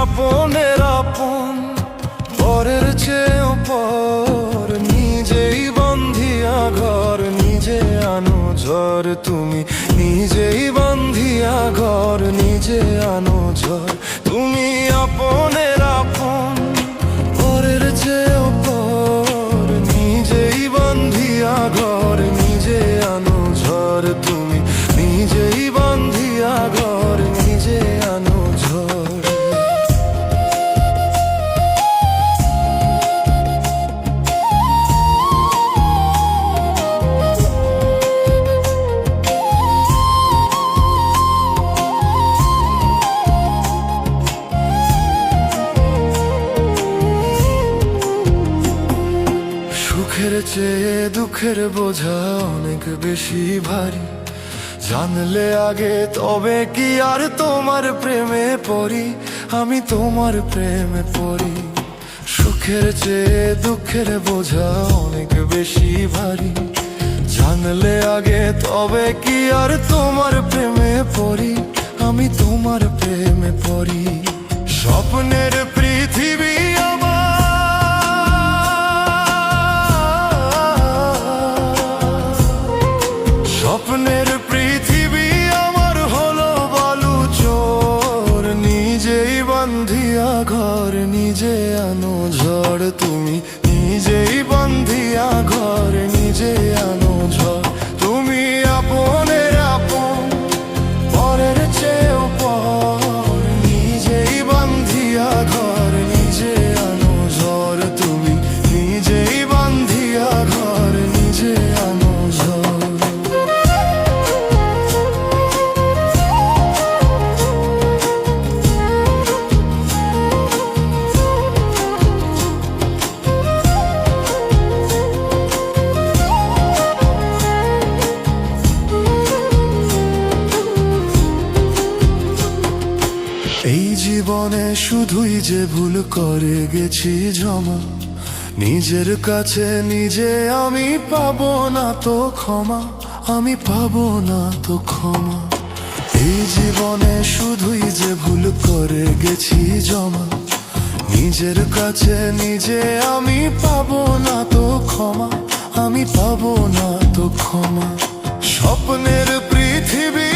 আপনের আপন, পরের চেয়েও পর, নিজেই বন্ধিয়া ঘর, নিজে আনো ঝড়। তুমি নিজেই বন্ধিয়া ঘর, নিজে আনো ঝড়। তুমি আপনের আপন, পরের চেয়েও পর, নিজেই বন্ধিয়া ঘর, নিজে আনো ঝড়। তুমি নিজেই বন্ধিয়া ঘর, নিজে আনো ঝড়। সুখের চেয়ে দুঃখের বোঝা অনেক বেশি ভারী, জানলে আগে তবে কি আর তোমার প্রেমে পড়ি, আমি তোমার প্রেমে পড়ি। সুখের চেয়ে দুঃখের বোঝা অনেক বেশি ভারী, জানলে আগে তবে কি আর তোমার প্রেমে পড়ি, আমি তোমার প্রেমে পড়ি। স্বপ্নের পৃথিবী স্বপ্নের পৃথিবী আমার হলো বালু চোর, নিজেই বন্ধিয়া ঘর, নিজে আনো ঝড়। তুমি নিজেই বন্ধিয়া ঘর, নিজে আনো ঝড়। তুমি আপনের আপন, পরের চেয়েও পর, নিজেই বন্ধিয়া ঘর, নিজে আনো ঝড়। তুমি নিজেই বন্ধিয়া ঘর, নিজে আনো ঝড়। এই জীবনে শুধুই যে ভুল করে গেছি জমা, নিজের কাছে নিজে আমি পাবো না তো ক্ষমা, আমি পাবো না তো ক্ষমা। এই জীবনে শুধুই যে ভুল করে গেছি জমা, নিজের কাছে নিজে আমি পাবো না তো ক্ষমা, আমি পাবো না তো ক্ষমা। স্বপ্নের পৃথিবী